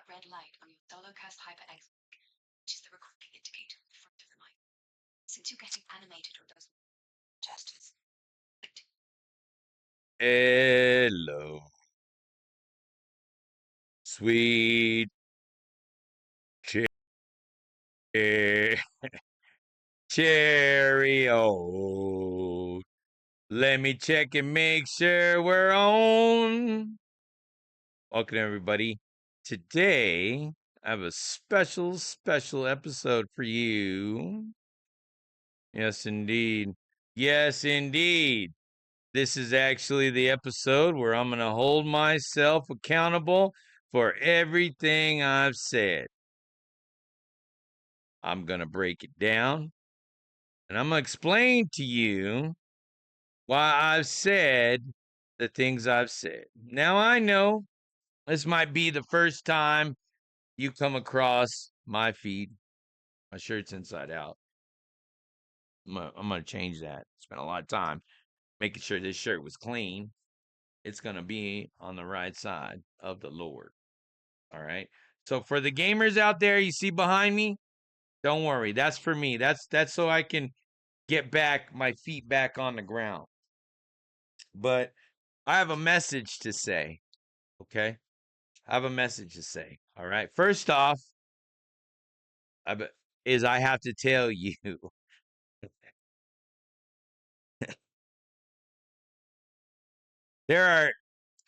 that red light on your Dolocast HyperX, which is the recording indicator on the front of the mic. Since you're getting animated or doesn't gestures. Hello. Sweet Cheerio. Let me check and make sure we're on. Welcome, everybody. Today, I have a special episode for you. Yes, indeed. Yes, indeed. This is actually the episode where I'm going to hold myself accountable for everything I've said. I'm going to break it down, and I'm going to explain to you why I've said the things I've said. Now, I know this might be the first time you come across my feed. My shirt's inside out. I'm going to change that. Spent a lot of time making sure this shirt was clean. It's going to be on the right side of the Lord. All right. So for the gamers out there, you see behind me, don't worry. That's for me. That's so I can get back my feet back on the ground. But I have a message to say. Okay. I have a message to say. All right. First off, I have to tell you there are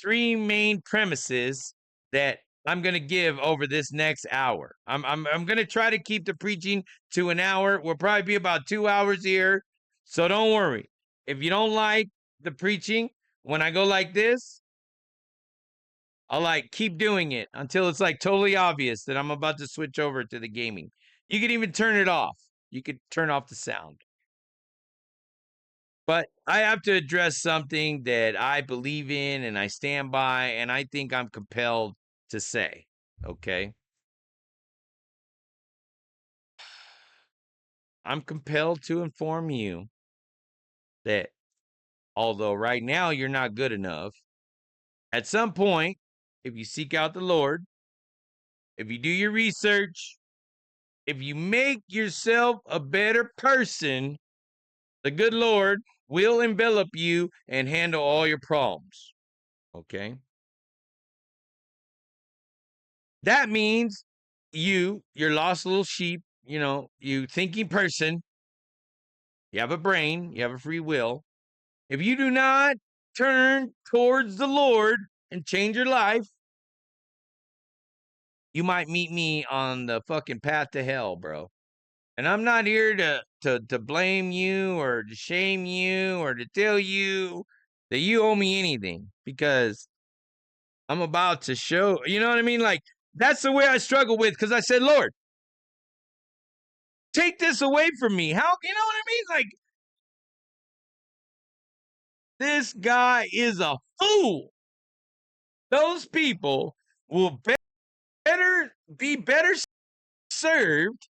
three main premises that I'm going to give over this next hour. I'm going to try to keep the preaching to an hour. We'll probably be about 2 hours here. So don't worry. If you don't like the preaching, when I go like this, I'll keep doing it until it's totally obvious that I'm about to switch over to the gaming. You can even turn it off. You could turn off the sound. But I have to address something that I believe in and I stand by, and I think I'm compelled to say, okay? I'm compelled to inform you that although right now you're not good enough, at some point, if you seek out the Lord, if you do your research, if you make yourself a better person, the good Lord will envelop you and handle all your problems, okay? That means your lost little sheep, you thinking person, you have a brain, you have a free will. If you do not turn towards the Lord and change your life, you might meet me on the fucking path to hell, bro. And I'm not here to blame you or to shame you or to tell you that you owe me anything, because I'm about to show, you know what I mean? That's the way I struggle with, because I said, Lord, take this away from me. How, you know what I mean? This guy is a fool. Those people will be better served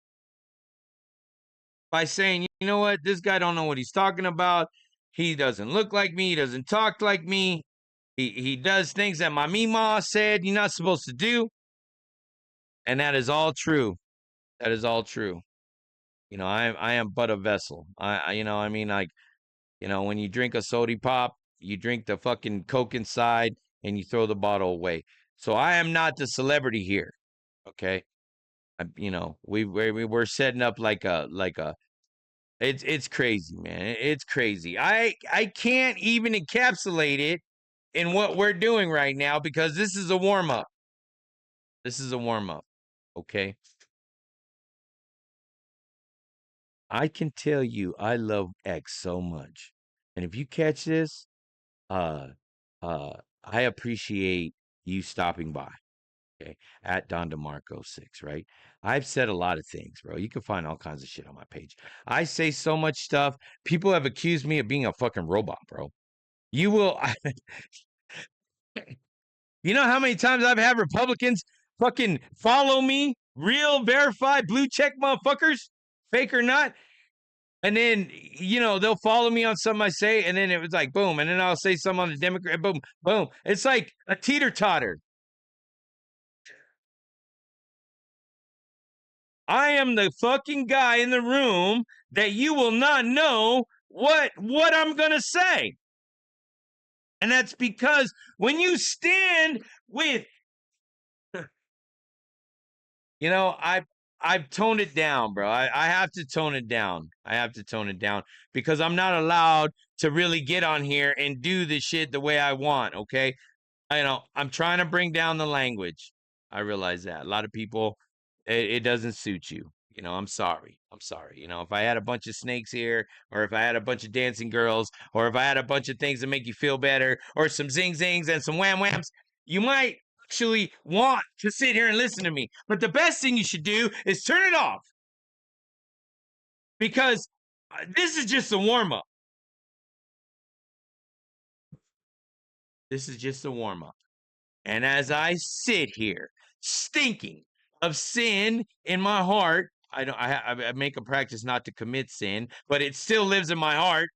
by saying, you know what, this guy don't know what he's talking about. He doesn't look like me. He doesn't talk like me. He does things that my Mima said you're not supposed to do. And that is all true. That is all true. I am but a vessel. When you drink a soda pop, you drink the fucking Coke inside and you throw the bottle away. So I am not the celebrity here. Okay. We're setting up it's crazy, man. It's crazy. I can't even encapsulate it in what we're doing right now, because this is a warm up. This is a warm up. Okay. I can tell you I love X so much. And if you catch this, uh I appreciate you stopping by. Okay, at Don DeMarco 6, right? I've said a lot of things, bro. You can find all kinds of shit on my page. I say so much stuff. People have accused me of being a fucking robot, bro. You will, you know how many times I've had Republicans fucking follow me, real verified blue check motherfuckers, fake or not, and then they'll follow me on something I say, and then it was like boom, and then I'll say something on the Democrat, boom, boom. It's like a teeter totter. I am the fucking guy in the room that you will not know what I'm going to say. And that's because when you stand with, you know, I've toned it down, bro. I have to tone it down. I have to tone it down because I'm not allowed to really get on here and do the shit the way I want, okay? I'm trying to bring down the language. I realize that. A lot of people, it doesn't suit you. I'm sorry. I'm sorry. If I had a bunch of snakes here, or if I had a bunch of dancing girls, or if I had a bunch of things that make you feel better, or some zing zings and some wham whams, you might actually want to sit here and listen to me. But the best thing you should do is turn it off because this is just a warm up. This is just a warm up. And as I sit here, stinking of sin in my heart, I make a practice not to commit sin, but it still lives in my heart.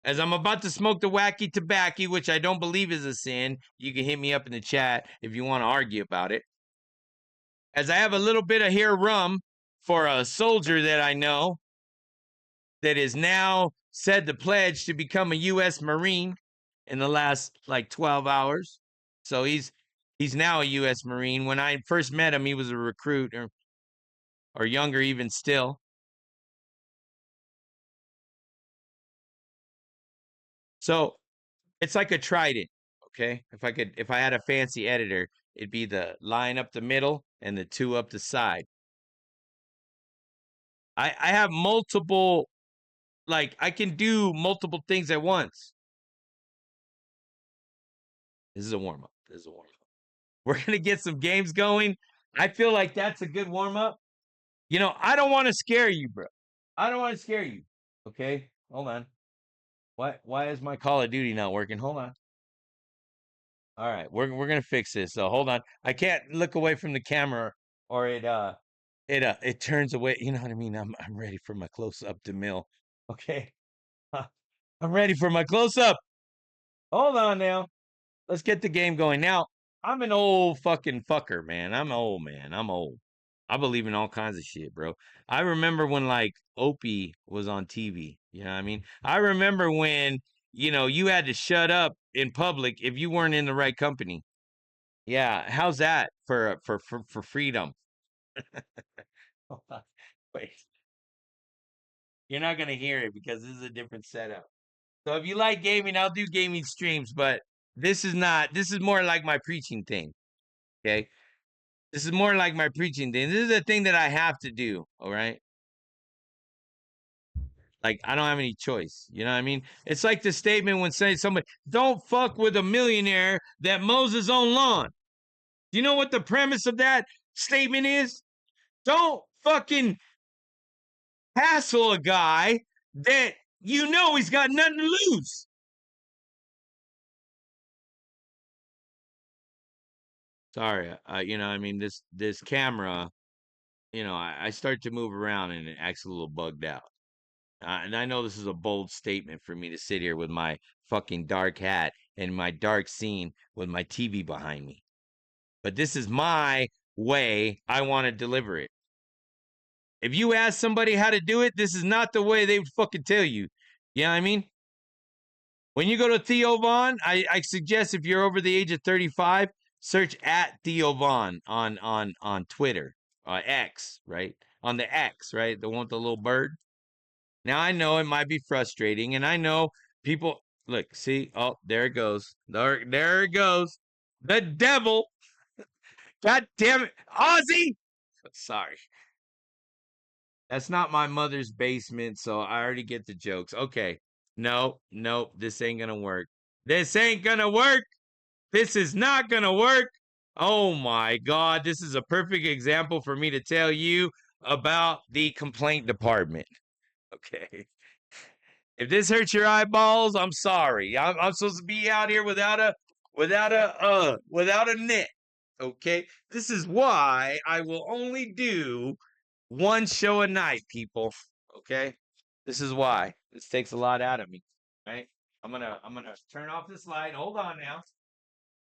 As I'm about to smoke the wacky tobacco, which I don't believe is a sin, you can hit me up in the chat if you want to argue about it. As I have a little bit of here rum for a soldier that I know that is now said the pledge to become a U.S. Marine in the last like 12 hours. So he's now a U.S. Marine. When I first met him, he was a recruit or younger even still. So it's like a trident, okay? If I had a fancy editor, it'd be the line up the middle and the two up the side. I have multiple, like I can do multiple things at once. This is a warm up. This is a warm up. We're gonna get some games going. I feel like that's a good warm up. I don't want to scare you, bro. I don't want to scare you. Okay, hold on. Why is my Call of Duty not working? Hold on. All right, we're gonna fix this. So hold on. I can't look away from the camera, or it turns away. You know what I mean? I'm ready for my close up to mill. Okay, I'm ready for my close up. Hold on now. Let's get the game going. Now, I'm an old fucking fucker, man. I'm old, man. I'm old. I believe in all kinds of shit, bro. I remember when like Opie was on TV. You know what I mean? I remember when, you had to shut up in public if you weren't in the right company. Yeah, how's that for freedom? Hold on. Wait. You're not gonna hear it because this is a different setup. So if you like gaming, I'll do gaming streams, but this is more like my preaching thing. Okay. This is more like my preaching thing. This is a thing that I have to do. All right. Like I don't have any choice. You know what I mean? It's like the statement when saying somebody don't fuck with a millionaire that mows his own lawn. Do you know what the premise of that statement is? Don't fucking hassle a guy that he's got nothing to lose. Sorry, I mean this camera, I start to move around and it acts a little bugged out. And I know this is a bold statement for me to sit here with my fucking dark hat and my dark scene with my TV behind me. But this is my way I want to deliver it. If you ask somebody how to do it, this is not the way they would fucking tell you. You know what I mean? When you go to Theo Vaughn, I suggest if you're over the age of 35, search at Theo Vaughn on Twitter, X, right? On the X, right? The one with the little bird. Now I know it might be frustrating, and I know people look, see, oh, there it goes. There it goes. The devil. God damn it. Ozzy. Sorry. That's not my mother's basement, so I already get the jokes. Okay. No, this ain't gonna work. This ain't gonna work. This is not gonna work. Oh my God. This is a perfect example for me to tell you about the complaint department. Okay. If this hurts your eyeballs, I'm sorry. I'm supposed to be out here without a net. Okay, this is why I will only do one show a night, people. Okay, this is why. This takes a lot out of me. Right? I'm gonna turn off this light. Hold on now.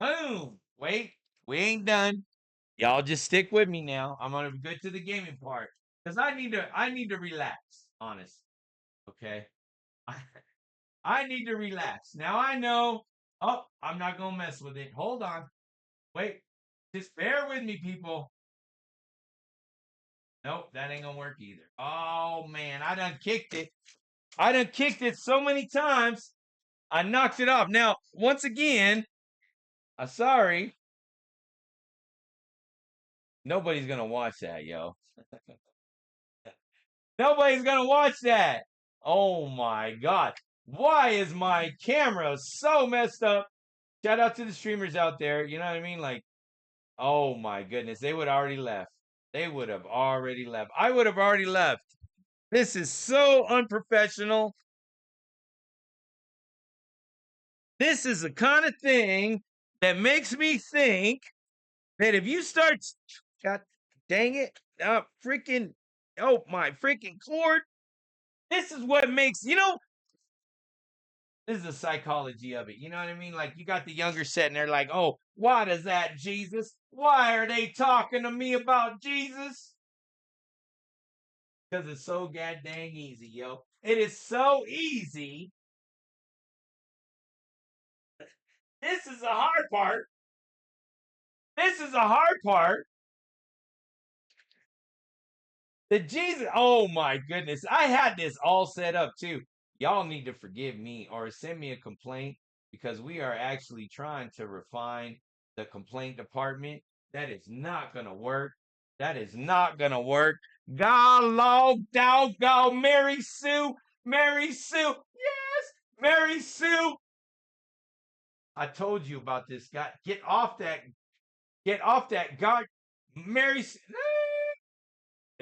Boom. Wait, we ain't done. Y'all just stick with me now. I'm gonna get to the gaming part because I need to relax. Honest, okay. I need to relax. Now I know. Oh, I'm not gonna mess with it. Hold on. Wait. Just bear with me, people. Nope, that ain't gonna work either. Oh man, I done kicked it. I done kicked it so many times. I knocked it off. Now, once again, I'm sorry. Nobody's gonna watch that, yo. Nobody's gonna watch that. Oh my god. Why is my camera so messed up? Shout out to the streamers out there. You know what I mean? Like, oh my goodness. They would have already left. They would have already left. I would have already left. This is so unprofessional. This is the kind of thing that makes me think that if you start, God dang it, freaking, oh my freaking cord. This is what makes, this is the psychology of it. You know what I mean? Like you got the younger set and they're like, oh, why does that Jesus? Why are they talking to me about Jesus? Because it's so god dang easy, yo. It is so easy. This is the hard part. This is the hard part. The Jesus, oh my goodness. I had this all set up too. Y'all need to forgive me or send me a complaint because we are actually trying to refine the complaint department. That is not going to work. That is not going to work. God, doggone, Mary Sue. Mary Sue. Yes, Mary Sue. I told you about this guy. Get off that. Get off that. God, Mary Sue.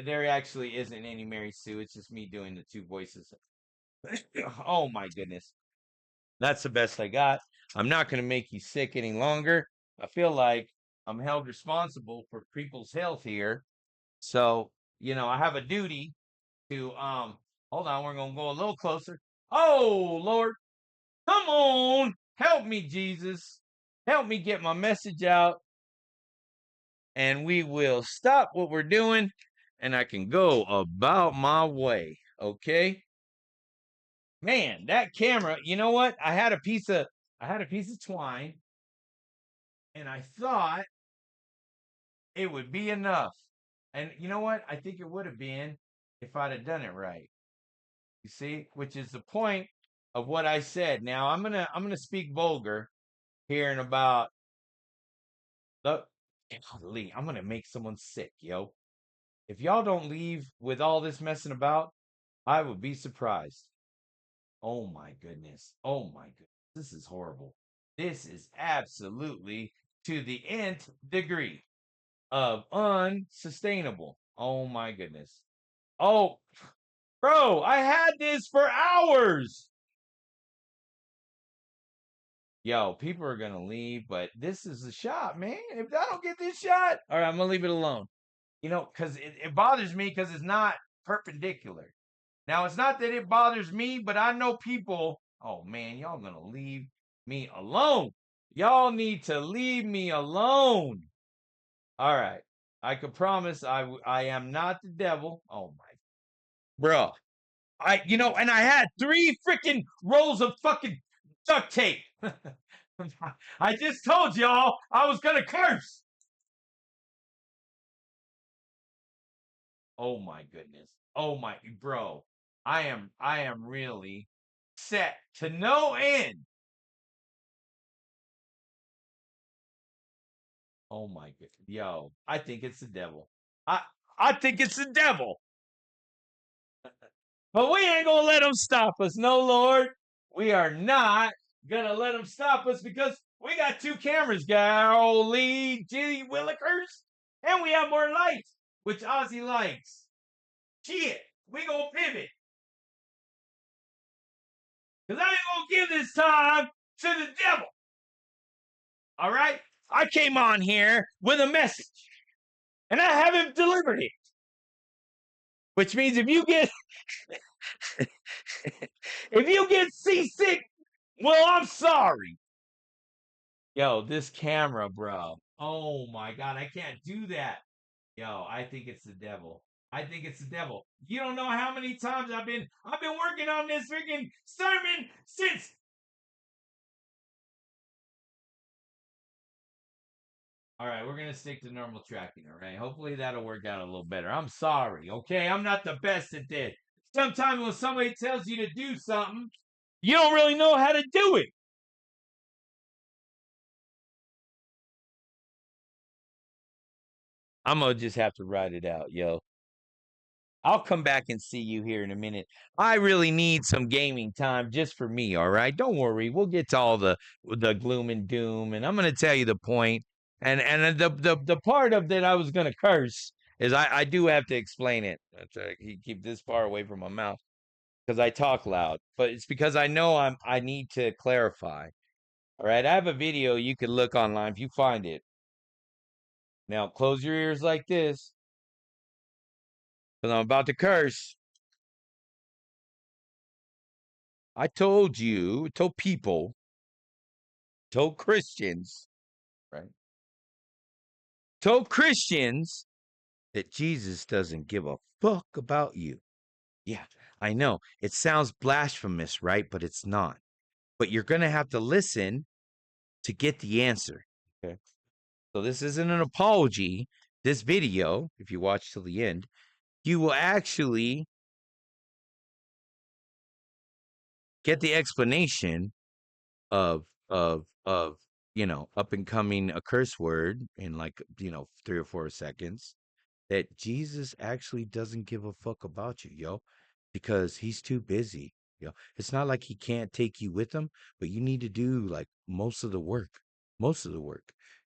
There actually isn't any Mary Sue. It's just me doing the two voices. Oh my goodness. That's the best I got. I'm not going to make you sick any longer. I feel like I'm held responsible for people's health here. So, I have a duty to hold on, we're going to go a little closer. Oh, Lord. Come on. Help me, Jesus. Help me get my message out. And we will stop what we're doing and I can go about my way. Okay? Man, that camera, you know what? I had a piece of twine and I thought it would be enough. And you know what? I think it would have been if I'd have done it right. You see, which is the point of what I said. Now I'm gonna speak vulgar here in about golly, I'm gonna make someone sick, yo. If y'all don't leave with all this messing about, I would be surprised. Oh my goodness. Oh my goodness. This is horrible. This is absolutely to the nth degree of unsustainable. Oh my goodness. Oh, bro, I had this for hours. Yo, people are going to leave, but this is a shot, man. If I don't get this shot, all right, I'm going to leave it alone. Because it bothers me because it's not perpendicular. Now, it's not that it bothers me, but I know people, oh man, y'all going to leave me alone. Y'all need to leave me alone. All right. I can promise I am not the devil. Oh my. Bro. And I had 3 freaking rolls of fucking duct tape. I just told y'all I was going to curse. Oh my goodness. Oh my, bro. I am really set to no end. Oh my goodness. Yo, I think it's the devil. I think it's the devil. But we ain't gonna let them stop us. No, Lord. We are not gonna let them stop us because we got 2 cameras, golly gee willikers. And we have more lights, which Ozzy likes. Shit, we gonna pivot. Because I ain't gonna give this time to the devil. All right? I came on here with a message. And I haven't delivered it. Which means if you get seasick, well, I'm sorry. Yo, this camera, bro. Oh my God, I can't do that. Yo, I think it's the devil. I think it's the devil. You don't know how many times I've been working on this freaking sermon since. All right, we're gonna stick to normal tracking. All right, hopefully that'll work out a little better. I'm sorry, okay? I'm not the best at this. Sometimes when somebody tells you to do something, you don't really know how to do it. I'm gonna just have to ride it out, yo. I'll come back and see you here in a minute. I really need some gaming time just for me, all right? Don't worry. We'll get to all the gloom and doom, and I'm going to tell you the point. And the part of that I was going to curse is I do have to explain it. Keep this far away from my mouth because I talk loud, but it's because I know I need to clarify. All right, I have a video you can look online if you find it. Now close your ears like this because I'm about to curse. I told people, told Christians, right? Told Christians that Jesus doesn't give a fuck about you. Yeah, I know. It sounds blasphemous, right? But it's not. But you're going to have to listen to get the answer. Okay. So this isn't an apology. This video, if you watch till the end, you will actually get the explanation of up and coming a curse word in like 3 or 4 seconds, that Jesus actually doesn't give a fuck about you, yo, because he's too busy. It's not like he can't take you with him, but you need to do like most of the work. Most of the work.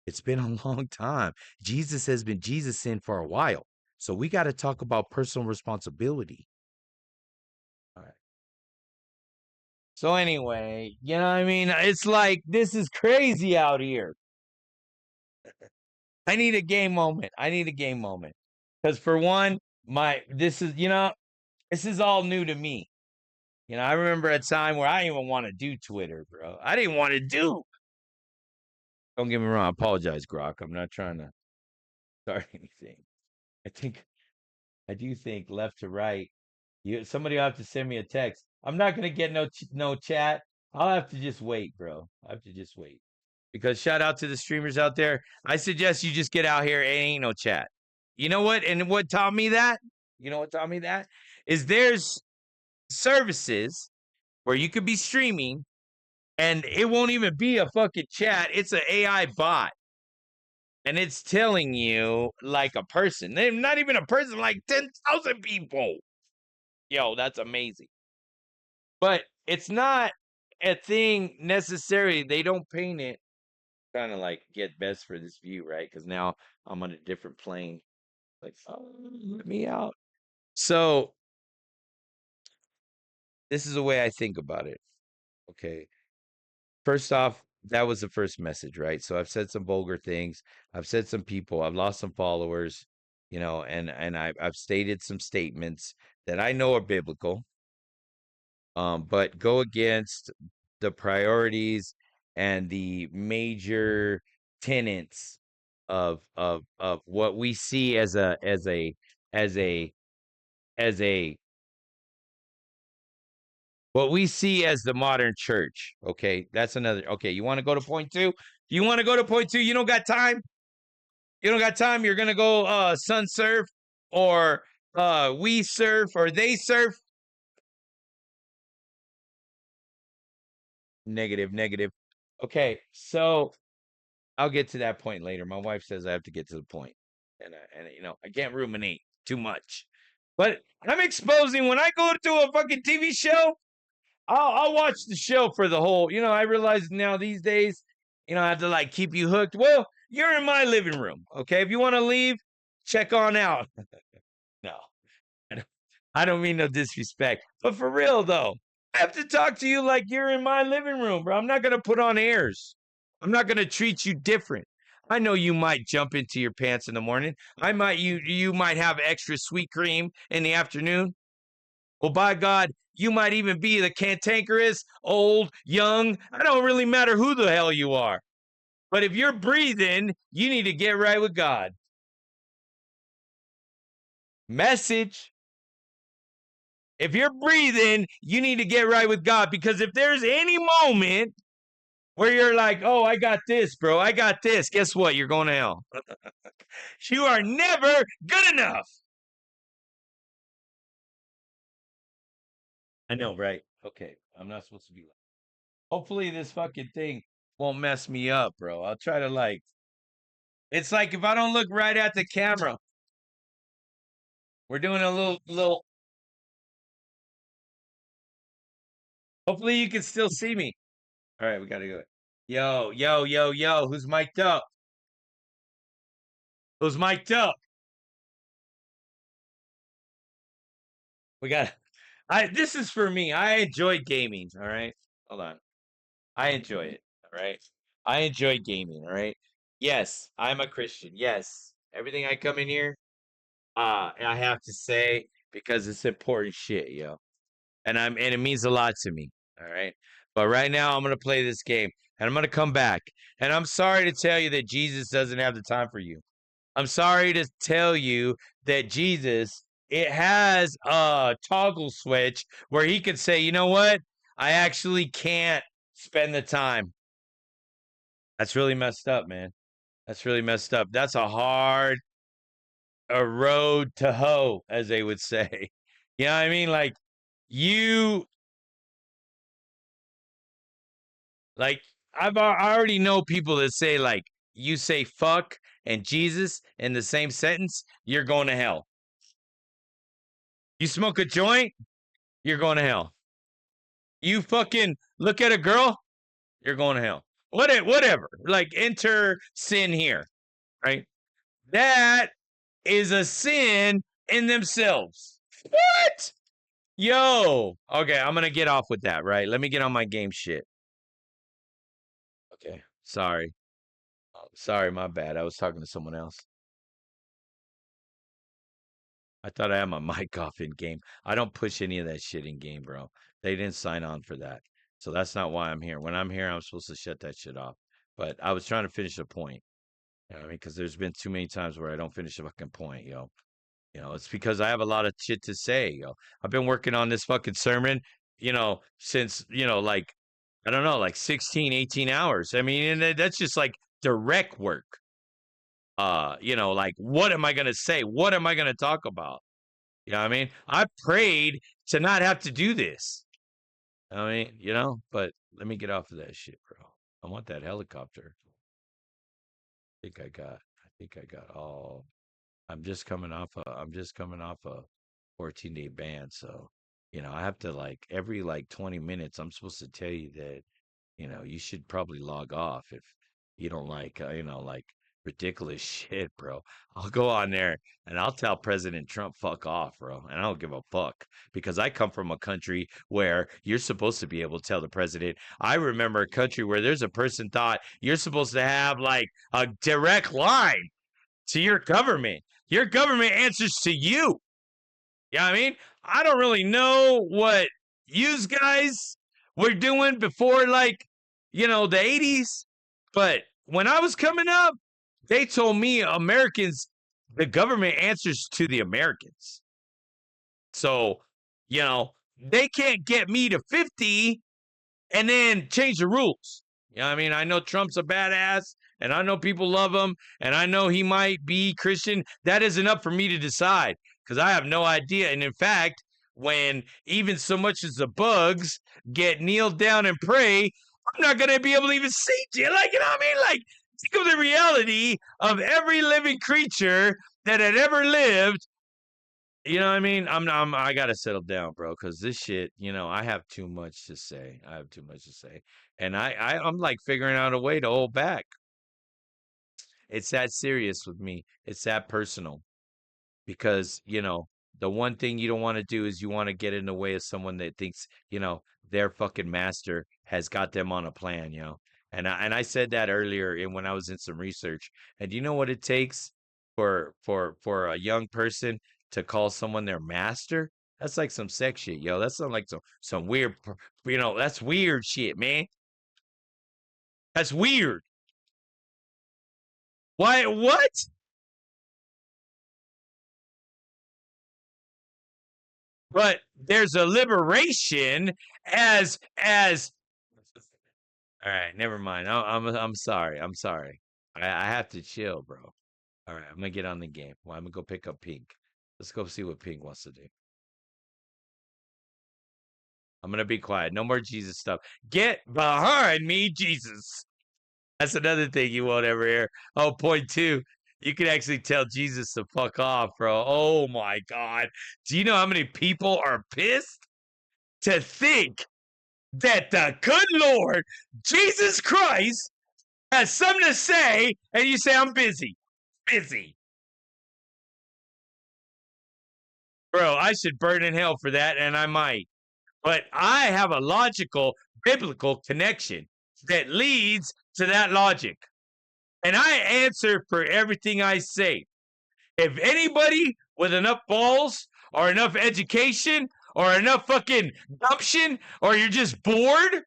It's been a long time. Jesus has been Jesus in for a while. So we got to talk about personal responsibility. All right. So anyway, I mean, it's like this is crazy out here. I need a game moment. I need a game moment. Because for one, this is all new to me. I remember a time where I didn't even want to do Twitter, bro. I didn't want to do. Don't get me wrong. I apologize, Grok. I'm not trying to start anything. I do think left to right. Somebody will have to send me a text. I'm not gonna get no chat. I'll have to just wait, bro. I have to just wait. Because shout out to the streamers out there. I suggest you just get out here and ain't no chat. You know what? And what taught me that? You know what taught me that? Is there's services where you could be streaming and it won't even be a fucking chat. It's an AI bot. And it's telling you like a person. They're not even a person, like 10,000 people. Yo, that's amazing. But it's not a thing necessarily. They don't paint it kind of like get best for this view, right? Because now I'm on a different plane. Like, oh, let me out. So this is the way I think about it. Okay. First off, that was the first message, right? So I've said some vulgar things. I've said some people. I've lost some followers, and I've stated some statements that I know are biblical, but go against the priorities and the major tenets of what we see as a as a what we see as the modern church. Okay, that's another. Okay, you want to go to point two? You want to go to point two? You don't got time. You don't got time. You're gonna go sun surf or we surf or they surf. Negative, negative. Okay, so I'll get to that point later. My wife says I have to get to the point, and I can't ruminate too much. But I'm exposing when I go to a fucking TV show. I'll watch the show for the whole. I realize now these days, I have to like keep you hooked. Well, you're in my living room, okay? If you want to leave, check on out. No, I don't mean no disrespect, but for real though, I have to talk to you like you're in my living room, bro. I'm not gonna put on airs. I'm not gonna treat you different. I know you might jump into your pants in the morning. You might have extra sweet cream in the afternoon. Well, by God, you might even be the cantankerous, old, young. I don't really matter who the hell you are. But if you're breathing, you need to get right with God. Message. If you're breathing, you need to get right with God, because if there's any moment where you're like, oh, I got this, bro, I got this, guess what? You're going to hell. You are never good enough. I know, right? Okay, I'm not supposed to be like. Hopefully this fucking thing won't mess me up, bro. I'll try to like. It's like if I don't look right at the camera, we're doing a little. Hopefully you can still see me. All right, we gotta go. Yo, yo, yo, yo. Who's mic'd up? Who's mic'd up? We got. This is for me. I enjoy gaming. All right. Hold on. I enjoy it. All right. I enjoy gaming. All right. Yes, I'm a Christian. Yes, everything I come in here, I have to say, because it's important shit, yo. And it means a lot to me. All right. But right now I'm gonna play this game and I'm gonna come back. And I'm sorry to tell you that Jesus doesn't have the time for you. I'm sorry to tell you that Jesus, it has a toggle switch where he could say, you know what? I actually can't spend the time. That's really messed up, man. That's really messed up. That's a road to hoe, as they would say. You know what I mean? Like, you, like, I already know people that say, like, you say fuck and Jesus in the same sentence, you're going to hell. You smoke a joint, you're going to hell. You fucking look at a girl, you're going to hell. Whatever. Like, enter sin here, right? That is a sin in themselves. What? Yo. Okay, I'm going to get off with that, right? Let me get on my game shit. Okay. Sorry. Sorry, my bad. I was talking to someone else. I thought I had my mic off in game. I don't push any of that shit in game, bro. They didn't sign on for that. So that's not why I'm here. When I'm here, I'm supposed to shut that shit off. But I was trying to finish a point. You know what I mean? Because there's been too many times where I don't finish a fucking point, yo. It's because I have a lot of shit to say, yo. I've been working on this fucking sermon, since, like, I don't know, like 16, 18 hours. I mean, and that's just like direct work. Like, what am I going to say? What am I going to talk about? You know what I mean? I prayed to not have to do this. I mean, but let me get off of that shit, bro. I want that helicopter. I think I got all. I'm just coming off a 14-day ban, so I have to, like, every like 20 minutes I'm supposed to tell you that you should probably log off if you don't like, like, ridiculous shit, bro. I'll go on there and I'll tell President Trump, fuck off, bro. And I don't give a fuck, because I come from a country where you're supposed to be able to tell the president. I remember a country where there's a person thought you're supposed to have, like, a direct line to your government. Your government answers to you. You know what I mean? I don't really know what yous guys were doing before, like, the 80s. But when I was coming up, they told me Americans, the government answers to the Americans. So, they can't get me to 50 and then change the rules. You know what I mean? I know Trump's a badass and I know people love him and I know he might be Christian. That isn't up for me to decide, because I have no idea. And in fact, when even so much as the bugs get kneeled down and pray, I'm not going to be able to even see you. Like, you know what I mean? Like, think of the reality of every living creature that had ever lived. You know what I mean? I gotta settle down, bro, because this shit, I have too much to say. I have too much to say. And I'm like figuring out a way to hold back. It's that serious with me. It's that personal. Because, the one thing you don't want to do is you want to get in the way of someone that thinks, their fucking master has got them on a plan, And I said that earlier when I was in some research. And do you know what it takes for a young person to call someone their master? That's like some sex shit, yo. That's not like some weird, that's weird shit, man. That's weird. Why? What? But there's a liberation as. All right, never mind. I'm sorry. I'm sorry. I have to chill, bro. All right, I'm gonna get on the game. Well, I'm gonna go pick up Pink. Let's go see what Pink wants to do. I'm gonna be quiet. No more Jesus stuff. Get behind me, Jesus. That's another thing you won't ever hear. Oh, point two. You can actually tell Jesus to fuck off, bro. Oh my God. Do you know how many people are pissed to think that the good Lord, Jesus Christ, has something to say, and you say, I'm busy. Busy. Bro, I should burn in hell for that, and I might. But I have a logical, biblical connection that leads to that logic. And I answer for everything I say. If anybody with enough balls or enough education or enough fucking gumption or you're just bored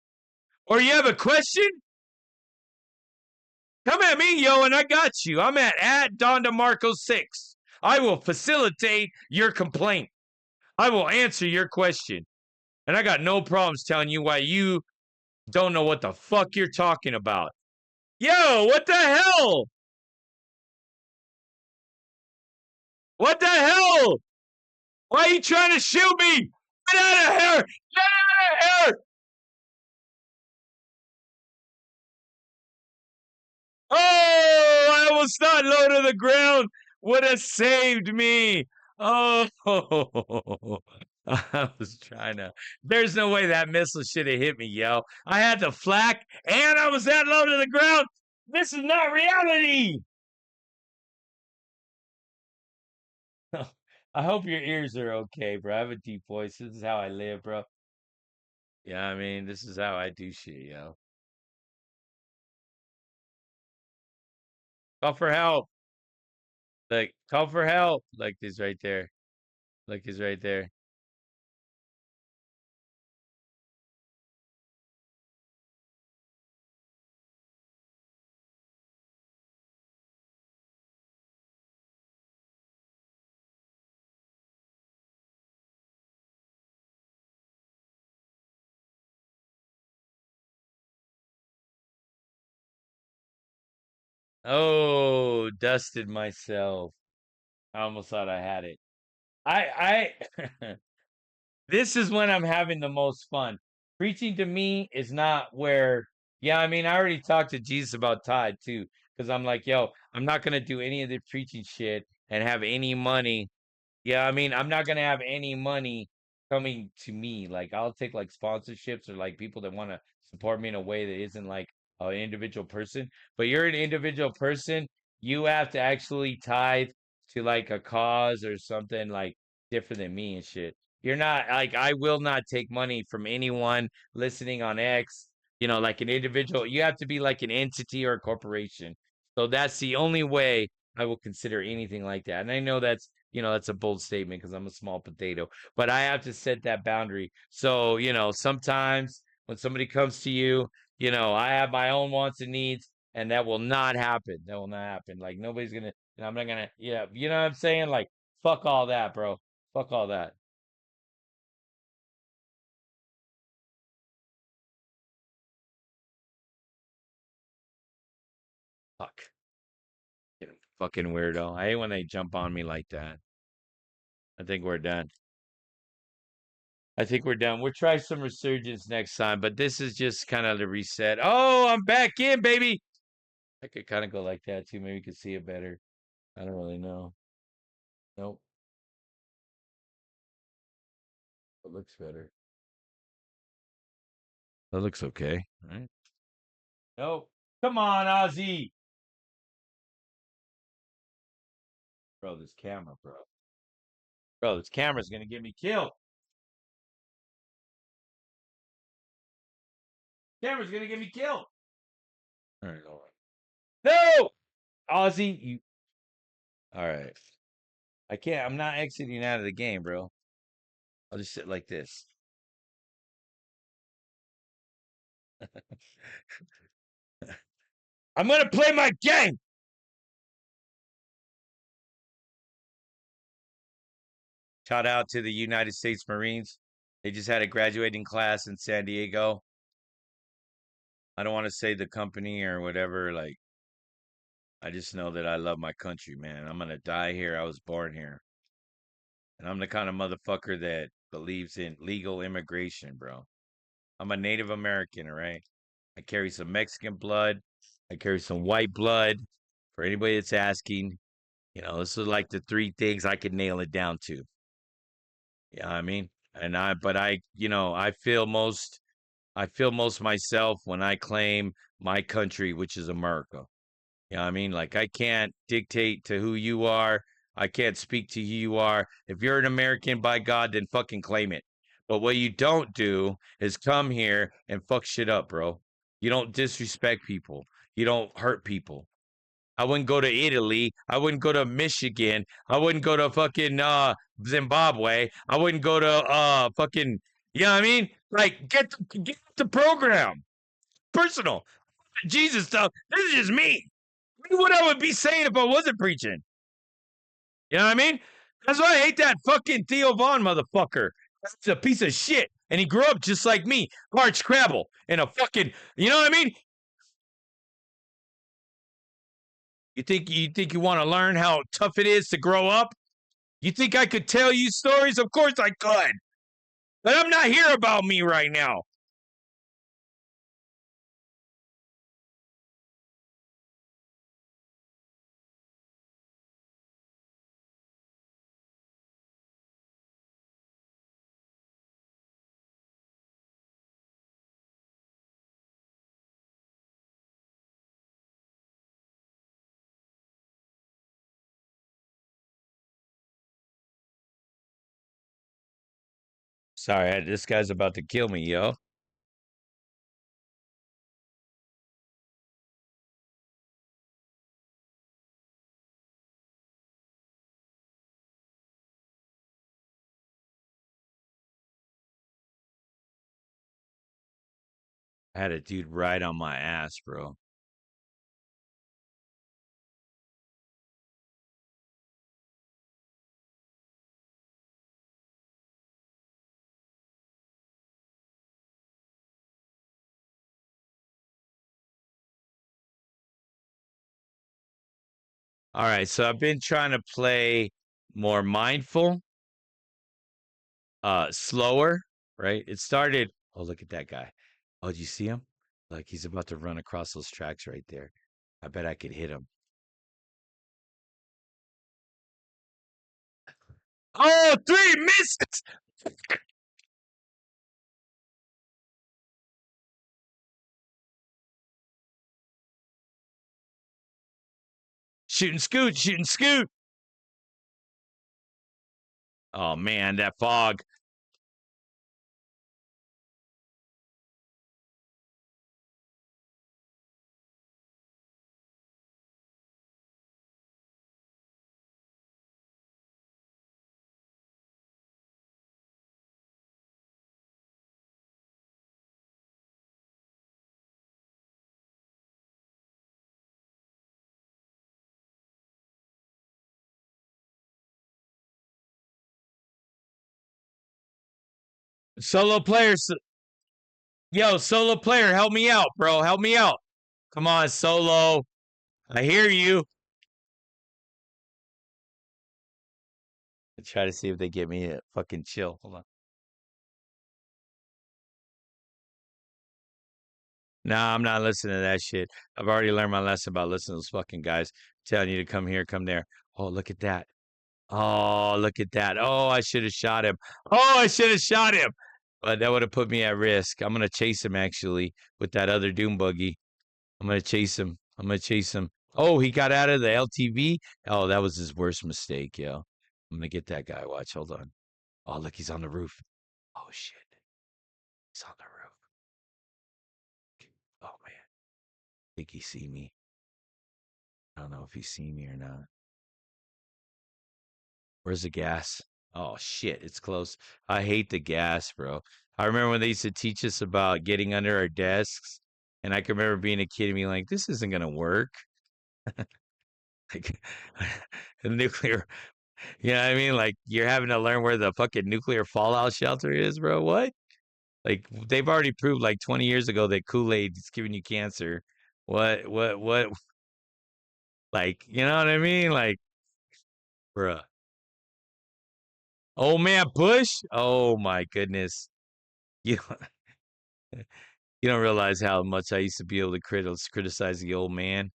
or you have a question, come at me, yo, and I got you. I'm at Don DeMarco 6. I will facilitate your complaint. I will answer your question. And I got no problems telling you why you don't know what the fuck you're talking about. Yo, what the hell? What the hell? Why are you trying to shoot me? Get out of here! Get out of here! Oh, I almost not low to the ground. Would have saved me. Oh, I was trying to. There's no way that missile should have hit me, yo. I had the flak and I was that low to the ground. This is not reality. I hope your ears are okay, bro. I have a deep voice. This is how I live, bro. Yeah, I mean, this is how I do shit, yo. Call for help. Like, call for help. Like this right there. Like he's right there. Oh, dusted myself. I almost thought I had it. I this is when I'm having the most fun. Preaching to me is not where, yeah, I mean, I already talked to Jesus about tithe too, because I'm like, yo, I'm not gonna do any of the preaching shit and have any money. Yeah, I mean, I'm not gonna have any money coming to me. Like, I'll take like sponsorships or like people that want to support me in a way that isn't like an individual person. But you're an individual person, you have to actually tithe to like a cause or something like different than me and shit. You're not like I will not take money from anyone listening on X, like an individual. You have to be like an entity or a corporation. So that's the only way I will consider anything like that. And I know that's a bold statement because I'm a small potato, but I have to set that boundary. So, sometimes when somebody comes to you, I have my own wants and needs, and that will not happen. That will not happen. Like, nobody's gonna, I'm not gonna, yeah, you know what I'm saying? Like, fuck all that, bro. Fuck all that. Fuck. Fucking weirdo. I hate when they jump on me like that. I think we're done. I think we're done. We'll try some resurgence next time, but this is just kind of the reset. Oh, I'm back in, baby. I could kind of go like that too. Maybe you could see it better. I don't really know. Nope. It looks better. That looks okay, right? Nope. Come on, Ozzy. Bro, this camera, bro. Bro, this camera's gonna get me killed. Camera's gonna get me killed. All right, all right. No! Ozzy, you. All right. I can't. I'm not exiting out of the game, bro. I'll just sit like this. I'm gonna play my game. Shout out to the United States Marines. They just had a graduating class in San Diego. I don't want to say the company or whatever. Like, I just know that I love my country, man. I'm gonna die here. I was born here, and I'm the kind of motherfucker that believes in legal immigration, bro. I'm a Native American, all right? I carry some Mexican blood. I carry some white blood. For anybody that's asking, this is like the three things I could nail it down to. Yeah, I mean, but I feel most myself when I claim my country, which is America. You know what I mean? Like, I can't dictate to who you are. I can't speak to who you are. If you're an American, by God, then fucking claim it. But what you don't do is come here and fuck shit up, bro. You don't disrespect people. You don't hurt people. I wouldn't go to Italy. I wouldn't go to Michigan. I wouldn't go to fucking Zimbabwe. I wouldn't go to fucking, you know what I mean? Like, get the program. Personal. Jesus stuff. This is just me. What I would be saying if I wasn't preaching. You know what I mean? That's why I hate that fucking Theo Vaughn motherfucker. That's a piece of shit. And he grew up just like me. Arch Crabble. And a fucking, you know what I mean? You think you want to learn how tough it is to grow up? You think I could tell you stories? Of course I could. But I'm not here about me right now. Sorry, this guy's about to kill me, yo. I had a dude right on my ass, bro. All right, so I've been trying to play more mindful, slower, right? It started. Oh, look at that guy. Oh, did you see him? Like he's about to run across those tracks right there. I bet I could hit him. Oh, three misses! Shoot and scoot. Oh man, that fog. Solo players, yo, solo player, help me out, bro. Help me out. Come on, solo. I hear you. I try to see if they get me a fucking chill. Hold on. Nah, I'm not listening to that shit. I've already learned my lesson about listening to those fucking guys telling you to come here, come there. Oh, look at that. Oh, look at that. Oh, I should have shot him. Oh, I should have shot him. But that would have put me at risk. I'm gonna chase him actually with that other doom buggy. I'm gonna chase him. I'm gonna chase him. Oh, he got out of the LTV. Oh, that was his worst mistake, yo. I'm gonna get that guy. Watch. Hold on. Oh, look, he's on the roof. Oh shit. He's on the roof. Oh man. Think he see me. I don't know if he see me or not. Where's the gas? Oh shit, it's close. I hate the gas, bro. I remember when they used to teach us about getting under our desks, and I can remember being a kid and being like, "This isn't gonna work." Like, nuclear. You know what I mean? Like you're having to learn where the fucking nuclear fallout shelter is, bro. What? Like they've already proved like 20 years ago that Kool-Aid is giving you cancer. What? Like, you know what I mean? Like, bruh. Oh man, Bush. Oh my goodness. You you don't realize how much I used to be able to criticize the old man.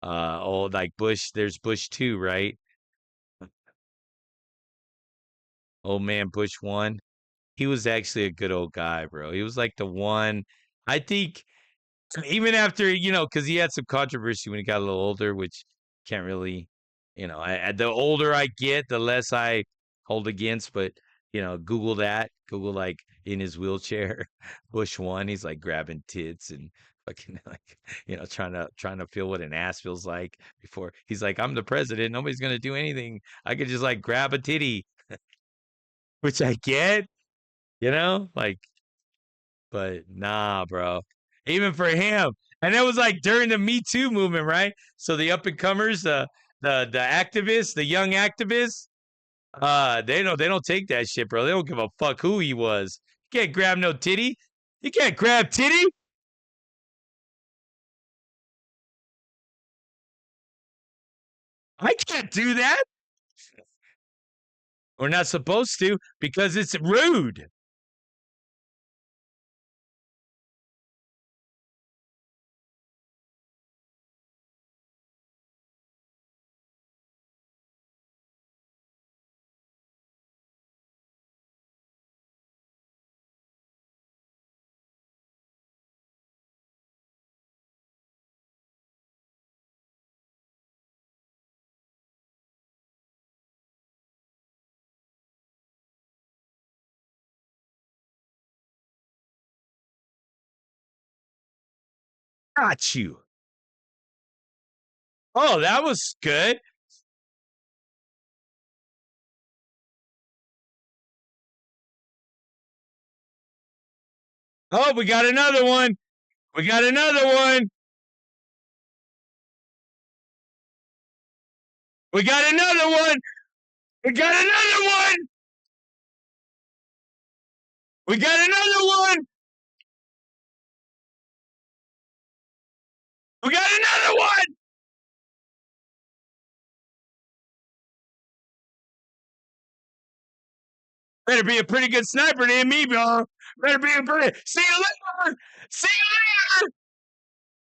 Like Bush. There's Bush 2, right? Old man Bush 1. He was actually a good old guy, bro. He was like the one. I think even after because he had some controversy when he got a little older, which can't really, the older I get, the less I hold against. But Google that, Google like in his wheelchair, Bush 1, he's like grabbing tits and fucking like trying to feel what an ass feels like before he's like, I'm the president, nobody's gonna do anything. I could just like grab a titty, which I get, like. But nah, bro. Even for him. And that was like during the Me Too movement, right? So the up and comers, the activists, the young activists, they don't take that shit, bro. They don't give a fuck who he was. You can't grab no titty. You can't grab titty. I can't do that. We're not supposed to because it's rude. Got you. Oh, that was good. Oh, we got another one. We got another one. We got another one. We got another one. We got another one. We got another one. Better be a pretty good sniper than me, bro. Better be a pretty. See you later. See you later.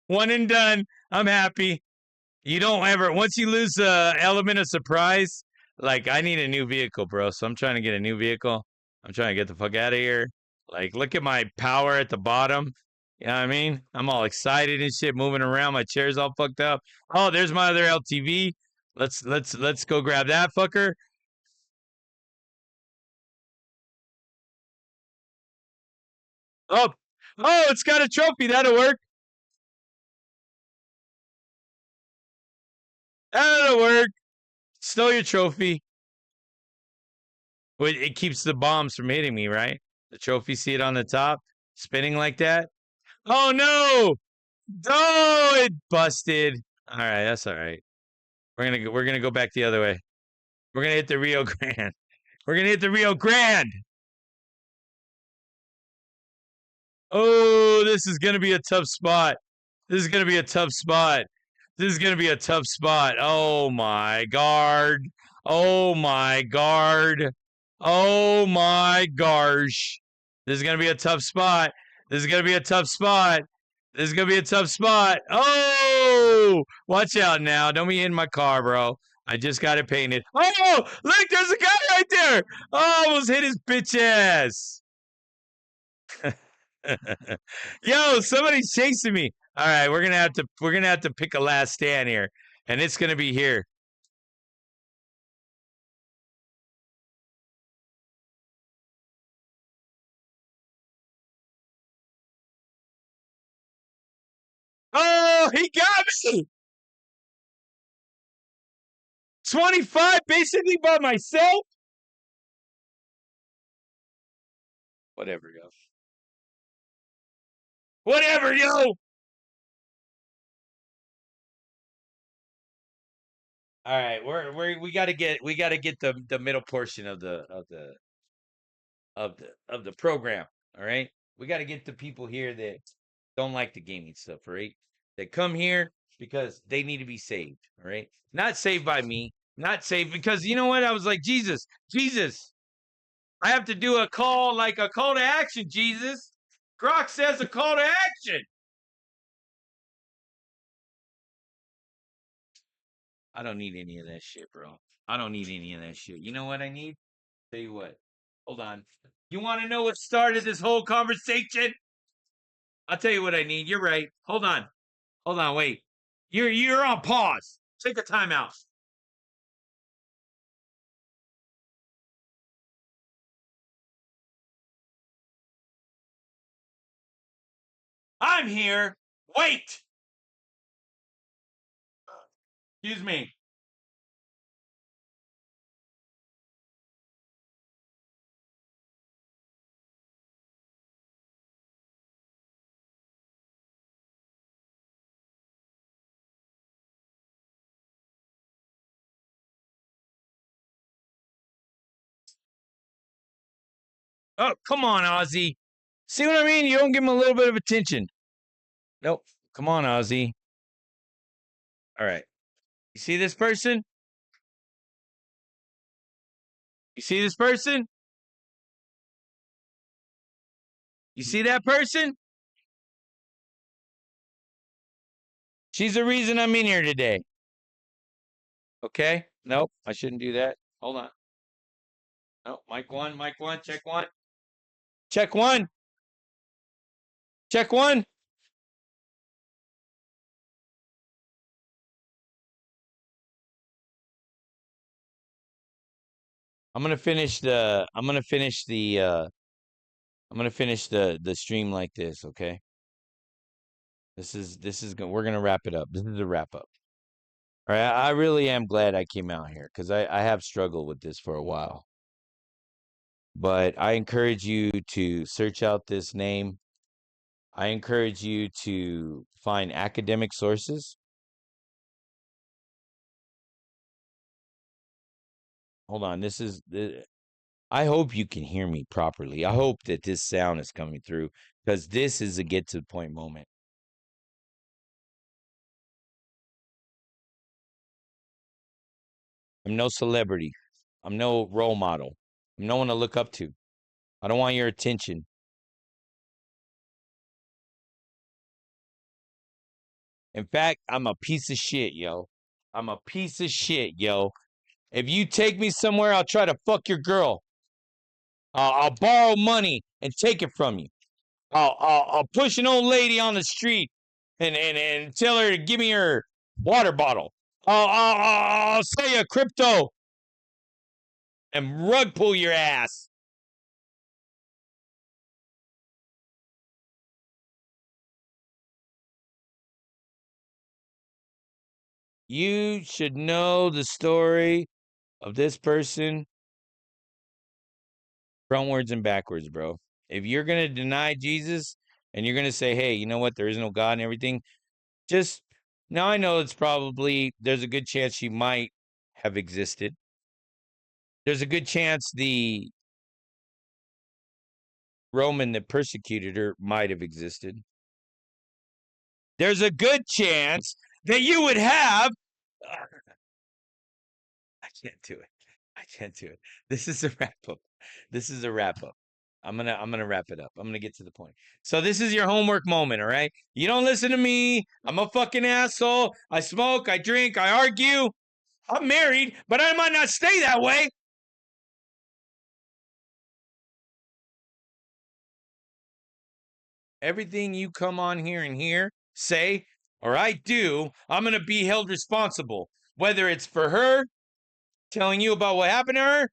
One and done. I'm happy. You don't ever, once you lose the element of surprise, like I need a new vehicle, bro. So I'm trying to get a new vehicle. I'm trying to get the fuck out of here. Like, look at my power at the bottom. You know what I mean? I'm all excited and shit, moving around. My chair's all fucked up. Oh, there's my other LTV. Let's go grab that fucker. Oh, oh, it's got a trophy. That'll work. That'll work. Stole your trophy. Well, it keeps the bombs from hitting me, right? The trophy, see it on the top, spinning like that. Oh no! Oh, it busted. All right, that's all right. We're gonna go back the other way. We're gonna hit the Rio Grande. We're gonna hit the Rio Grande. Oh, this is gonna be a tough spot. This is gonna be a tough spot. This is gonna be a tough spot. Oh my guard. Oh my guard. Oh my gosh. This is gonna be a tough spot. This is gonna be a tough spot. This is gonna be a tough spot. Oh, watch out now. Don't be in my car, bro. I just got it painted. Oh, look, there's a guy right there. Oh, almost hit his bitch ass. Yo, somebody's chasing me. All right, we're gonna have to pick a last stand here, and it's gonna be here. Oh, he got me. 25 basically by myself. Whatever, yo. Whatever, yo. All right, we got to get the middle portion of the program. All right, we got to get the people here that don't like the gaming stuff, right? That come here because they need to be saved. All right, not saved by me, not saved because you know what? I was like Jesus, Jesus. I have to do a call to action. Jesus, Grok says a call to action. I don't need any of that shit, bro. I don't need any of that shit. You know what I need? Tell you what. Hold on. You want to know what started this whole conversation? I'll tell you what I need. You're right. Hold on. Hold on. Wait. You're on pause. Take a timeout. I'm here. Wait. Excuse me. Oh, come on, Ozzy. See what I mean? You don't give him a little bit of attention. Nope. Come on, Ozzy. All right. You see this person? You see this person? You see that person? She's the reason I'm in here today. Okay? Nope, I shouldn't do that. Hold on. No, mic one, check one. Check one. Check one. I'm gonna finish the stream like this, okay? We're gonna wrap it up. This is a wrap up. All right, I really am glad I came out here because I have struggled with this for a while. But I encourage you to search out this name. I encourage you to find academic sources. Hold on, I hope you can hear me properly. I hope that this sound is coming through because this is a get to the point moment. I'm no celebrity. I'm no role model. I'm no one to look up to. I don't want your attention. In fact, I'm a piece of shit, yo. I'm a piece of shit, yo. If you take me somewhere, I'll try to fuck your girl. I'll borrow money and take it from you. I'll push an old lady on the street and tell her to give me her water bottle. I'll sell you a crypto and rug pull your ass. You should know the story of this person frontwards and backwards, bro. If you're going to deny Jesus and you're going to say, hey, you know what? There is no God and everything. Just now I know there's a good chance she might have existed. There's a good chance the Roman that persecuted her might have existed. There's a good chance that you would have. I can't do it. I can't do it. This is a wrap up. This is a wrap up. I'm gonna wrap it up. I'm gonna get to the point. So this is your homework moment, all right? You don't listen to me. I'm a fucking asshole. I smoke, I drink, I argue. I'm married, but I might not stay that way. Everything you come on here and hear, say, or I do, I'm gonna be held responsible. Whether it's for her telling you about what happened to her,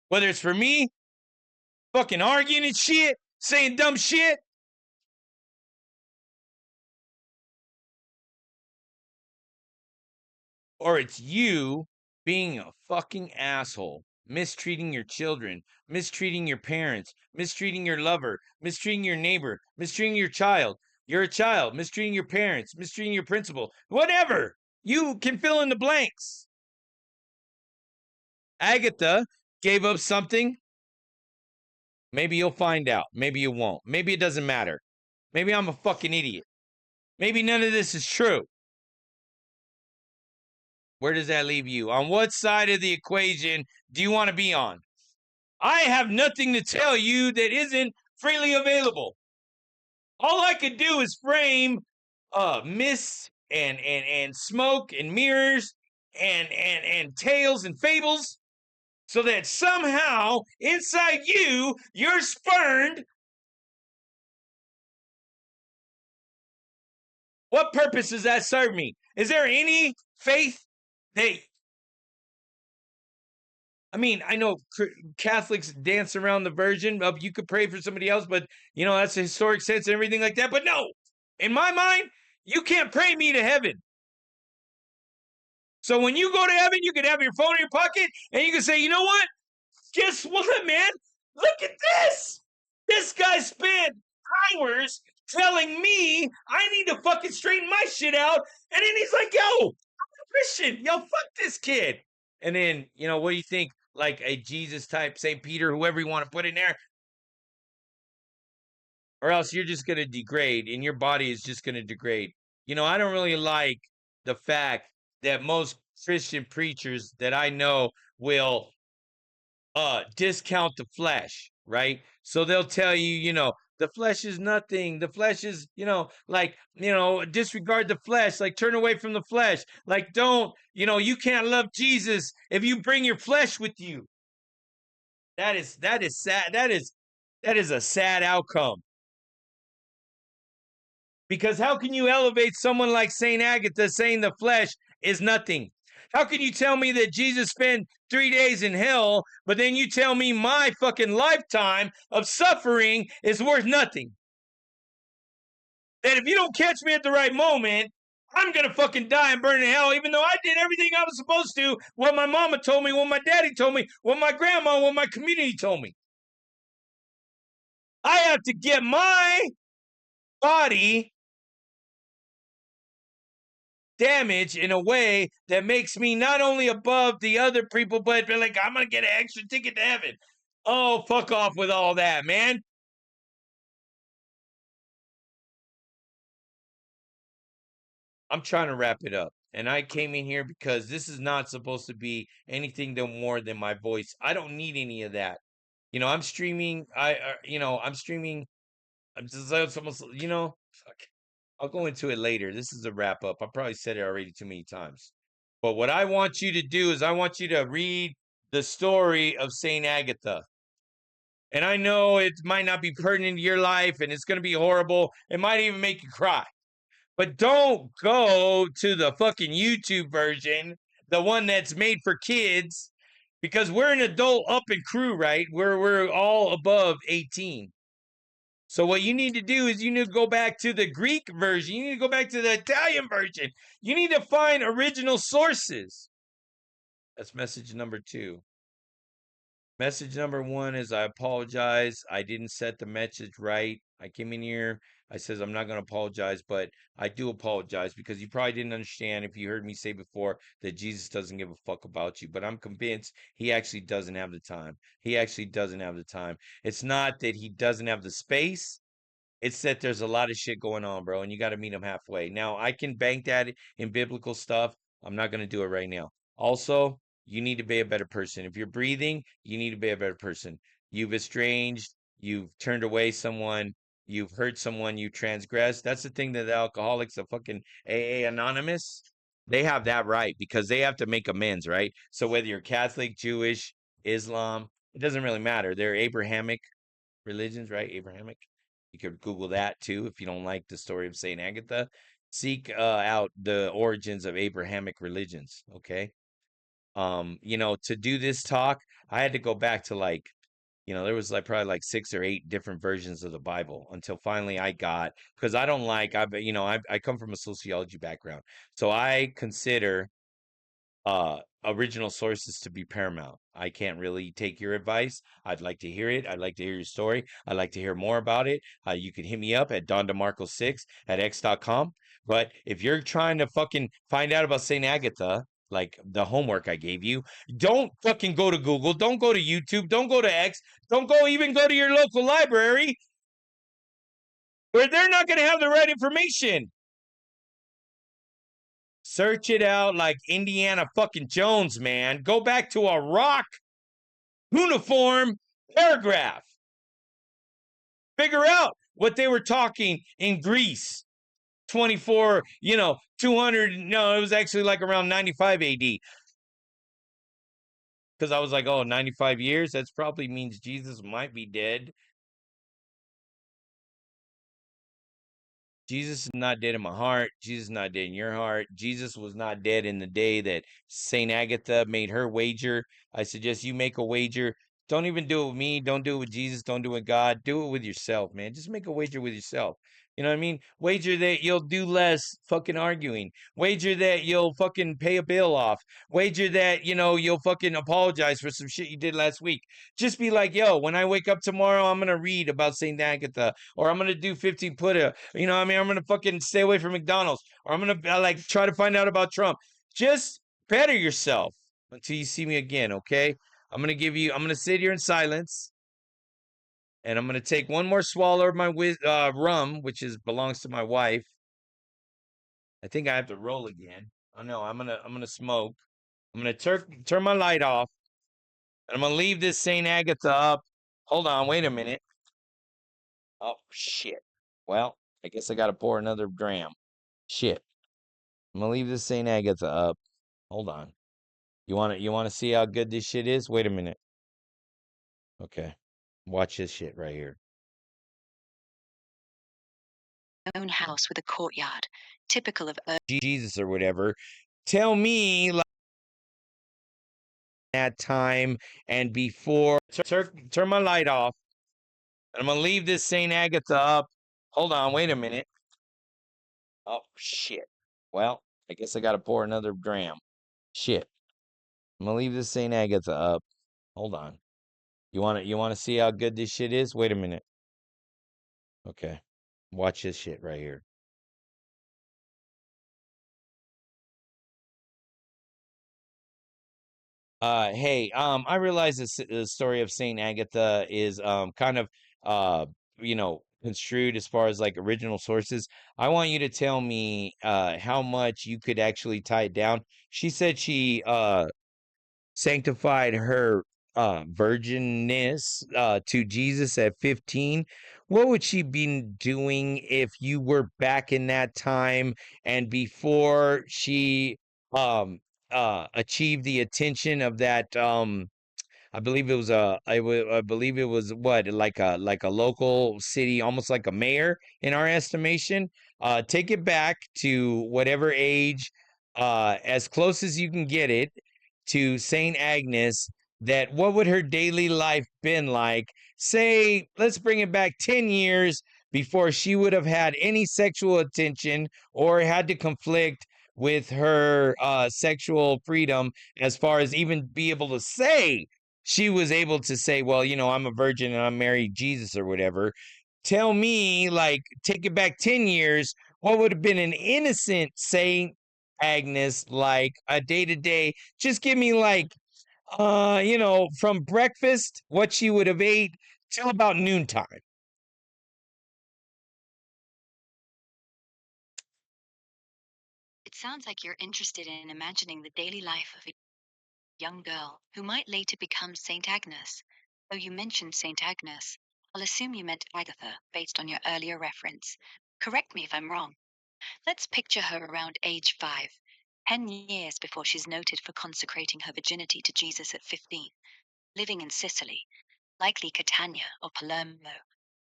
whether it's for me fucking arguing and shit, saying dumb shit, or it's you being a fucking asshole, mistreating your children, mistreating your parents, mistreating your lover, mistreating your neighbor, mistreating your child. You're a child, mistreating your parents, mistreating your principal, whatever. You can fill in the blanks. Agatha gave up something. Maybe you'll find out. Maybe you won't. Maybe it doesn't matter. Maybe I'm a fucking idiot. Maybe none of this is true. Where does that leave you? On what side of the equation do you want to be on? I have nothing to tell you that isn't freely available. All I could do is frame myths and smoke and mirrors and tales and fables so that somehow inside you, you're spurned. What purpose does that serve me? Is there any faith that, I mean, I know Catholics dance around the Virgin of you could pray for somebody else, but you know, that's a historic sense and everything like that. But no, in my mind, you can't pray me to heaven. So when you go to heaven, you can have your phone in your pocket and you can say, you know what? Guess what, man? Look at this. This guy spent hours telling me I need to fucking straighten my shit out. And then he's like, yo, I'm a Christian. Yo, fuck this kid. And then, you know, what do you think? Like a Jesus type, St. Peter, whoever you want to put in there. Or else you're just going to degrade and your body is just going to degrade. You know, I don't really like the fact that most Christian preachers that I know will discount the flesh, right? So they'll tell you, you know, the flesh is nothing. The flesh is, you know, like, you know, disregard the flesh, like turn away from the flesh. Like don't, you know, you can't love Jesus if you bring your flesh with you. That is sad. That is a sad outcome. Because how can you elevate someone like Saint Agatha saying the flesh is nothing? How can you tell me that Jesus spent 3 days in hell, but then you tell me my fucking lifetime of suffering is worth nothing? That if you don't catch me at the right moment, I'm gonna fucking die and burn in hell, even though I did everything I was supposed to, what my mama told me, what my daddy told me, what my grandma, what my community told me. I have to get my body damage in a way that makes me not only above the other people, but like I'm gonna get an extra ticket to heaven. Oh, fuck off with all that, man. I'm trying to wrap it up. And I came in here because this is not supposed to be anything no more than my voice. I don't need any of that. You know, I'm streaming. I'm streaming. I'm just almost, you know, fuck. I'll go into it later. This is a wrap up. I probably said it already too many times. But what I want you to do is I want you to read the story of Saint Agatha. And I know it might not be pertinent to your life and it's going to be horrible. It might even make you cry. But don't go to the fucking YouTube version, the one that's made for kids, because we're an adult up and crew, right? We're all above 18. So what you need to do is you need to go back to the Greek version. You need to go back to the Italian version. You need to find original sources. That's message number 2. Message number 1 is I apologize. I didn't set the message right. I came in here. I says I'm not going to apologize, but I do apologize because you probably didn't understand if you heard me say before that Jesus doesn't give a fuck about you. But I'm convinced he actually doesn't have the time. He actually doesn't have the time. It's not that he doesn't have the space. It's that there's a lot of shit going on, bro, and you got to meet him halfway. Now, I can bank that in biblical stuff. I'm not going to do it right now. Also, you need to be a better person. If you're breathing, you need to be a better person. You've estranged, you've turned away someone, you've hurt someone, you transgressed. That's the thing that the alcoholics, the fucking AA Anonymous, they have that right because they have to make amends, right? So whether you're Catholic, Jewish, Islam, it doesn't really matter. They're Abrahamic religions, right? Abrahamic. You could Google that too if you don't like the story of Saint Agatha. Seek out the origins of Abrahamic religions. Okay. You know, to do this talk, I had to go back to like, you know, there was like probably like 6 or 8 different versions of the Bible until finally I got, because I don't like, I come from a sociology background. So I consider original sources to be paramount. I can't really take your advice. I'd like to hear it. I'd like to hear your story. I'd like to hear more about it. You can hit me up at dondemarco6 at x.com. But if you're trying to fucking find out about St. Agatha, like the homework I gave you, don't fucking go to Google. Don't go to YouTube. Don't go to X. Don't go even go to your local library where they're not going to have the right information. Search it out like Indiana fucking Jones, man. Go back to a rock uniform paragraph. Figure out what they were talking in Greece. 24, 200. No, it was actually like around 95 AD. Because I was like, oh, 95 years? That probably means Jesus might be dead. Jesus is not dead in my heart. Jesus is not dead in your heart. Jesus was not dead in the day that St. Agatha made her wager. I suggest you make a wager. Don't even do it with me. Don't do it with Jesus. Don't do it with God. Do it with yourself, man. Just make a wager with yourself. You know what I mean? Wager that you'll do less fucking arguing. Wager that you'll fucking pay a bill off. Wager that, you'll fucking apologize for some shit you did last week. Just be like, yo, when I wake up tomorrow, I'm going to read about St. Agatha, or I'm going to do 15 putter. You know what I mean? I'm going to fucking stay away from McDonald's, or I'm going to like try to find out about Trump. Just better yourself until you see me again, okay? I'm going to sit here in silence. And I'm gonna take one more swallow of my rum, which belongs to my wife. I think I have to roll again. Oh no, I'm gonna smoke. I'm gonna turn my light off, and I'm gonna leave this Saint Agatha up. Hold on, wait a minute. Oh shit. Well, I guess I gotta pour another dram. Shit. I'm gonna leave this Saint Agatha up. Hold on. You wanna see how good this shit is? Wait a minute. Okay. Watch this shit right here. Own house with a courtyard, typical of Jesus or whatever. Tell me like that time and before. Turn my light off. And I'm gonna leave this Saint Agatha up. Hold on, wait a minute. Oh shit. Well, I guess I gotta pour another dram. Shit. I'm gonna leave this Saint Agatha up. Hold on. You wanna see how good this shit is? Wait a minute. Okay. Watch this shit right here. Hey, I realize the story of Saint Agatha is kind of construed as far as like original sources. I want you to tell me how much you could actually tie it down. She said she sanctified her virginness to Jesus at 15. What would she be doing if you were back in that time and before she um achieved the attention of that I believe it was I believe it was what like a local city, almost like a mayor in our estimation. Take it back to whatever age, as close as you can get it to Saint Agnes. That what would her daily life been like? Say, let's bring it back 10 years before she would have had any sexual attention or had to conflict with her sexual freedom as far as even be able to say she was able to say, well, I'm a virgin and I'm married Jesus or whatever. Tell me, like, take it back 10 years, what would have been an innocent Saint Agnes, like a day to day? Just give me, like, from breakfast, what she would have ate till about noontime. It sounds like you're interested in imagining the daily life of a young girl who might later become Saint Agnes. Though you mentioned Saint Agnes, I'll assume you meant Agatha based on your earlier reference. Correct me if I'm wrong. Let's picture her around age 5, 10 years before she's noted for consecrating her virginity to Jesus at 15, living in Sicily, likely Catania or Palermo,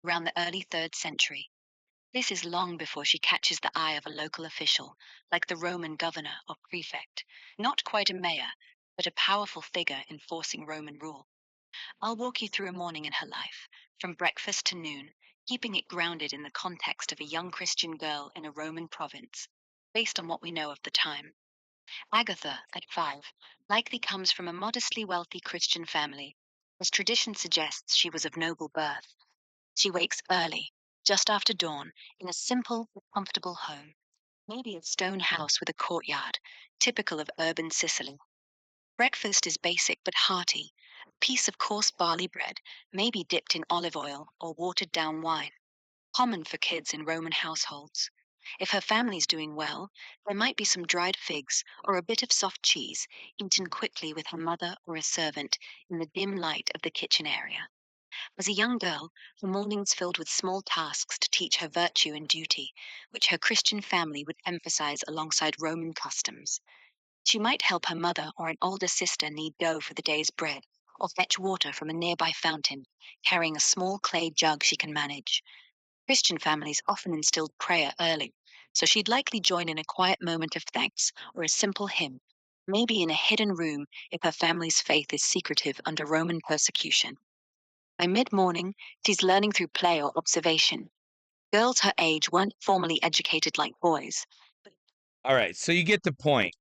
around the early 3rd century. This is long before she catches the eye of a local official, like the Roman governor or prefect, not quite a mayor, but a powerful figure enforcing Roman rule. I'll walk you through a morning in her life, from breakfast to noon, keeping it grounded in the context of a young Christian girl in a Roman province, based on what we know of the time. Agatha, at 5, likely comes from a modestly wealthy Christian family, as tradition suggests she was of noble birth. She wakes early, just after dawn, in a simple but comfortable home, maybe a stone house with a courtyard, typical of urban Sicily. Breakfast is basic but hearty, a piece of coarse barley bread, maybe dipped in olive oil or watered down wine, common for kids in Roman households. If her family's doing well, there might be some dried figs or a bit of soft cheese, eaten quickly with her mother or a servant in the dim light of the kitchen area. As a young girl, her mornings filled with small tasks to teach her virtue and duty, which her Christian family would emphasize alongside Roman customs. She might help her mother or an older sister knead dough for the day's bread, or fetch water from a nearby fountain, carrying a small clay jug she can manage. Christian families often instilled prayer early, so she'd likely join in a quiet moment of thanks or a simple hymn, maybe in a hidden room if her family's faith is secretive under Roman persecution. By mid morning, she's learning through play or observation. Girls her age weren't formally educated like boys. All right, so you get the point.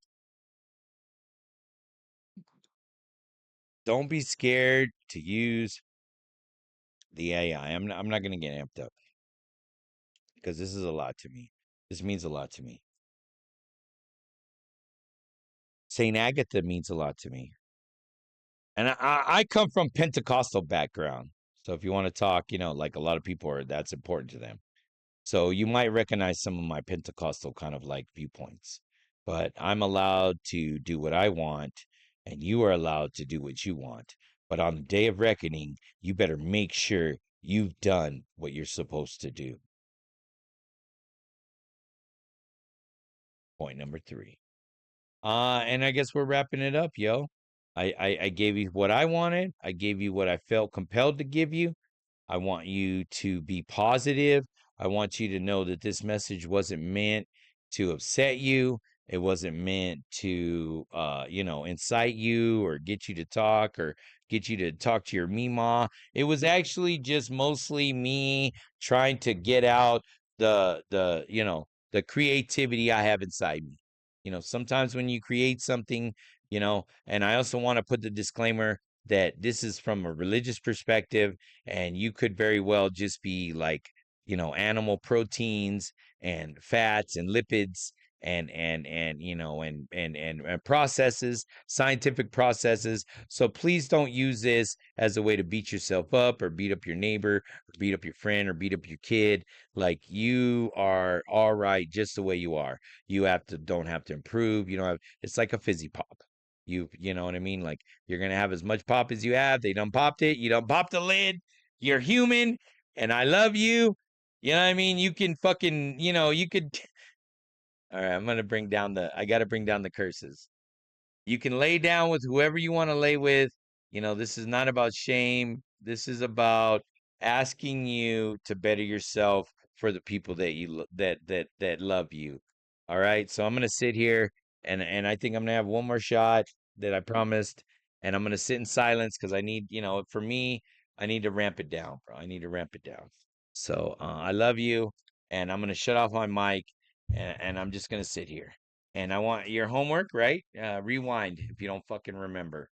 Don't be scared to use the AI. I'm not going to get amped up because this is a lot to me. This means a lot to me. Saint Agatha means a lot to me, and I come from Pentecostal background. So if you want to talk, like a lot of people are, that's important to them. So you might recognize some of my Pentecostal kind of like viewpoints, but I'm allowed to do what I want, and you are allowed to do what you want. But on the day of reckoning, you better make sure you've done what you're supposed to do. Point number 3. And I guess we're wrapping it up, yo. I gave you what I wanted. I gave you what I felt compelled to give you. I want you to be positive. I want you to know that this message wasn't meant to upset you. It wasn't meant to, incite you or get you to talk or get you to talk to your Mima. It was actually just mostly me trying to get out the creativity I have inside me. Sometimes when you create something, and I also want to put the disclaimer that this is from a religious perspective, and you could very well just be like, animal proteins and fats and lipids and processes, scientific processes. So please don't use this as a way to beat yourself up or beat up your neighbor or beat up your friend or beat up your kid. Like, you are all right just the way you are. You don't have to improve. You don't have, it's like a fizzy pop. You know what I mean? Like, you're gonna have as much pop as you have. They done popped it. You done popped the lid. You're human, and I love you. You know what I mean? You can fucking, you could. All right, I got to bring down the curses. You can lay down with whoever you want to lay with. This is not about shame. This is about asking you to better yourself for the people that love you. All right. So I'm gonna sit here, and I think I'm gonna have one more shot that I promised, and I'm gonna sit in silence because I need, for me, I need to ramp it down, bro. I need to ramp it down. So I love you, and I'm gonna shut off my mic, and I'm just gonna sit here. And I want your homework, right? Rewind if you don't fucking remember.